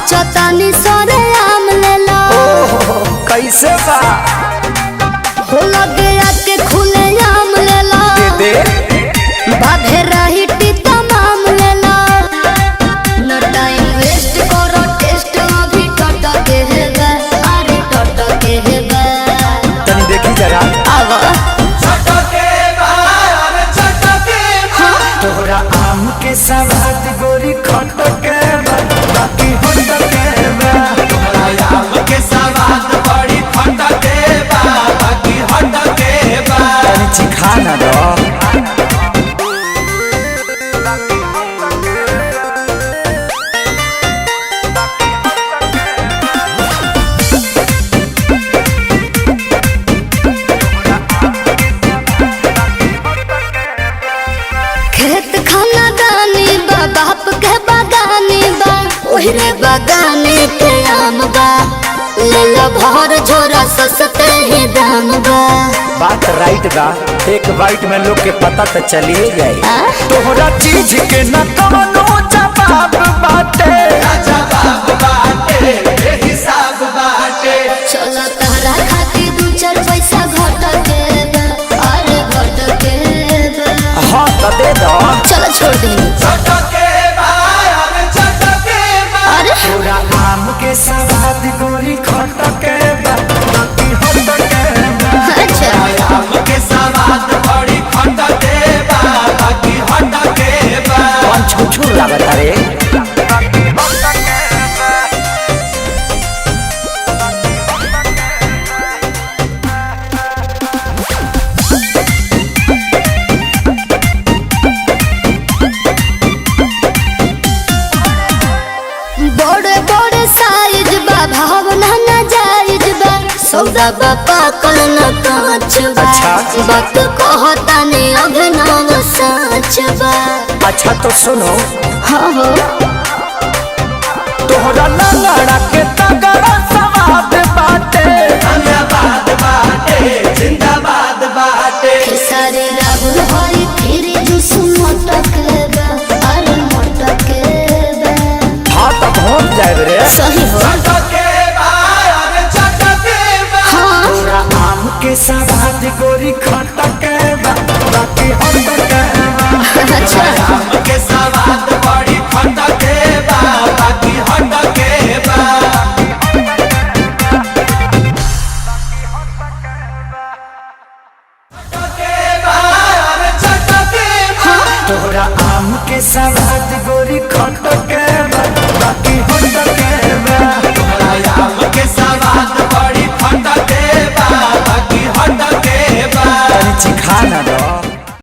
चतानी सरे आम लेला कैसे बा हो लगे आके खुले आम लेला दे बाधे रही टीता माम लेला न टाइम वेस्ट करो टेस्ट अभी टटके हेबे अरे टटके हेबे तनी देखी जरा आवा तोहरा आम के सवाद गोरी खटके बा बाकी हटके बा तोहरा आम के सवाद बड़ी खटके बा बाकी हटके बा तनी चिखा ना दो खेत खाना दानी बा बाप के बागानी बा ओहरे बागाने के आम बा ले लो भर झोरा सस्ते ही दाम बा बात राइट बा एक बाइट में लोग के पता तो चलिए जाए तोहरा चीज के न कवनो जवाब बाटे जवाब बाटे हिसाब बाटे चलो तहरा खातिर दू चार पैसा घट के बा अरे घट के बा हाँ तो दे दो चलो छोड़ दी चटके बा अरे चटके बा अरे तोरा आम के सवाद गोरी खटके बा बाकी हटके बा अच्छा आम के सवाद बड़ी खटके बा बाकी हटके बा कौन छुछुर लागत रे बड़े बड़े साइज बा भावना ना जायज बा सौदा बा पाकल न कांच बा अच्छा। बात कहता ने अभिनव सच बा अच्छा तो सुनो हाँ हो तोहरा लंगड़ा के तगड़ा सवाद बाटे धन्यवाद बाटे जिंदाबाद बाटे सारे राहुल हरी फिर जुस मटक बा अरे मटक बा हाँ तो पहुँच जाए रे सही हो चटके बा अरे चटके बा हाँ तोरा आम के सवाद गोरी खटके बा बाकी हटके बा अच्छा आम के सवाद बड़ी खटके बा बाकी हटके बा चटके बा अरे चटके बा तोहरा आम के सवाद गोरी खटके